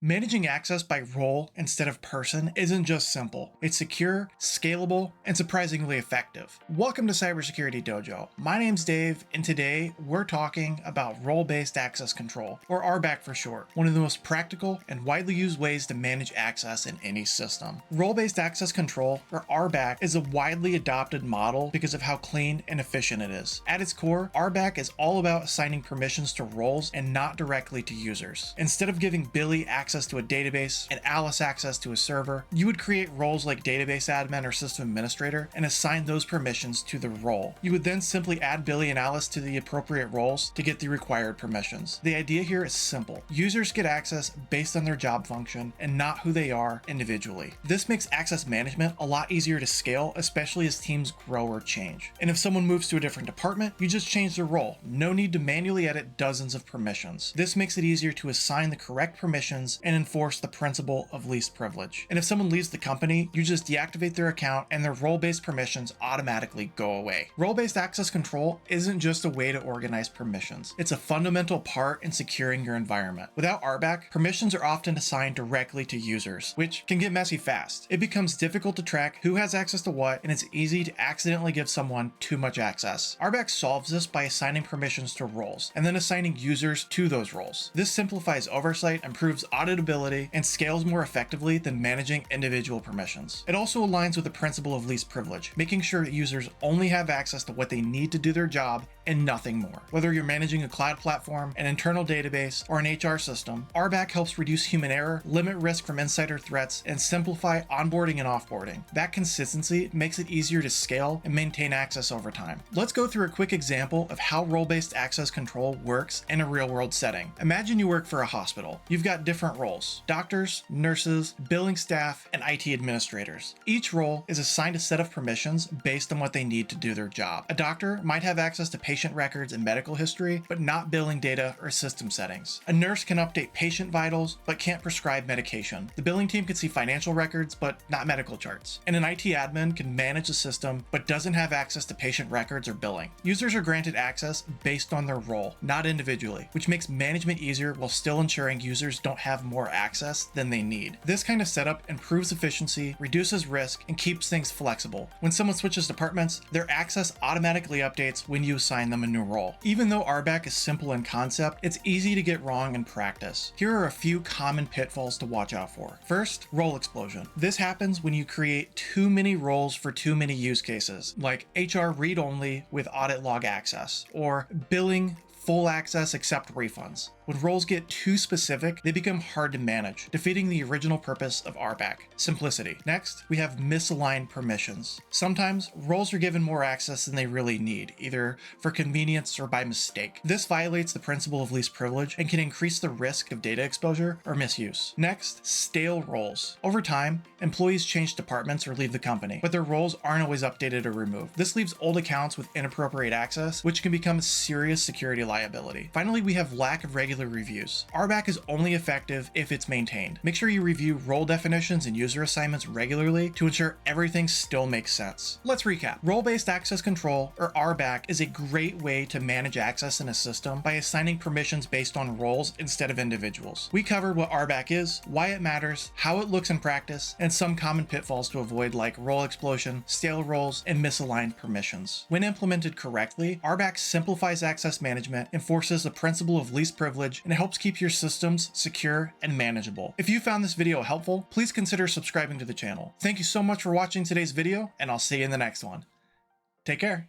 Managing access by role instead of person isn't just simple. It's secure, scalable, and surprisingly effective. Welcome to Cybersecurity Dojo. My name's Dave, and today we're talking about role-based access control, or RBAC for short, one of the most practical and widely used ways to manage access in any system. Role-based access control, or RBAC, is a widely adopted model because of how clean and efficient it is. At its core, RBAC is all about assigning permissions to roles and not directly to users. Instead of giving Billy access to a database and Alice access to a server, you would create roles like database admin or system administrator and assign those permissions to the role. You would then simply add Billy and Alice to the appropriate roles to get the required permissions. The idea here is simple. Users get access based on their job function and not who they are individually. This makes access management a lot easier to scale, especially as teams grow or change. And if someone moves to a different department, you just change their role. No need to manually edit dozens of permissions. This makes it easier to assign the correct permissions and enforce the principle of least privilege. And if someone leaves the company, you just deactivate their account and their role-based permissions automatically go away. Role-based access control isn't just a way to organize permissions. It's a fundamental part in securing your environment. Without RBAC, permissions are often assigned directly to users, which can get messy fast. It becomes difficult to track who has access to what, and it's easy to accidentally give someone too much access. RBAC solves this by assigning permissions to roles, and then assigning users to those roles. This simplifies oversight, improves auditability, and scales more effectively than managing individual permissions. It also aligns with the principle of least privilege, making sure that users only have access to what they need to do their job and nothing more. Whether you're managing a cloud platform, an internal database, or an HR system, RBAC helps reduce human error, limit risk from insider threats, and simplify onboarding and offboarding. That consistency makes it easier to scale and maintain access over time. Let's go through a quick example of how role-based access control works in a real-world setting. Imagine you work for a hospital. You've got different roles: doctors, nurses, billing staff, and IT administrators. Each role is assigned a set of permissions based on what they need to do their job. A doctor might have access to patient records and medical history, but not billing data or system settings. A nurse can update patient vitals, but can't prescribe medication. The billing team can see financial records, but not medical charts. And an IT admin can manage the system, but doesn't have access to patient records or billing. Users are granted access based on their role, not individually, which makes management easier while still ensuring users don't have more access than they need. This kind of setup improves efficiency, reduces risk, and keeps things flexible. When someone switches departments, their access automatically updates when you assign them a new role. Even though RBAC is simple in concept, it's easy to get wrong in practice. Here are a few common pitfalls to watch out for. First, role explosion. This happens when you create too many roles for too many use cases, like HR read-only with audit log access, or billing full access except refunds. When roles get too specific, they become hard to manage, defeating the original purpose of RBAC: simplicity. Next, we have misaligned permissions. Sometimes roles are given more access than they really need, either for convenience or by mistake. This violates the principle of least privilege and can increase the risk of data exposure or misuse. Next, stale roles. Over time, employees change departments or leave the company, but their roles aren't always updated or removed. This leaves old accounts with inappropriate access, which can become a serious security liability. Finally, we have lack of regular reviews. RBAC is only effective if it's maintained. Make sure you review role definitions and user assignments regularly to ensure everything still makes sense. Let's recap. Role-based access control, or RBAC, is a great way to manage access in a system by assigning permissions based on roles instead of individuals. We covered what RBAC is, why it matters, how it looks in practice, and some common pitfalls to avoid, like role explosion, stale roles, and misaligned permissions. When implemented correctly, RBAC simplifies access management, enforces the principle of least privilege, and it helps keep your systems secure and manageable. If you found this video helpful, please consider subscribing to the channel. Thank you so much for watching today's video, and I'll see you in the next one. Take care.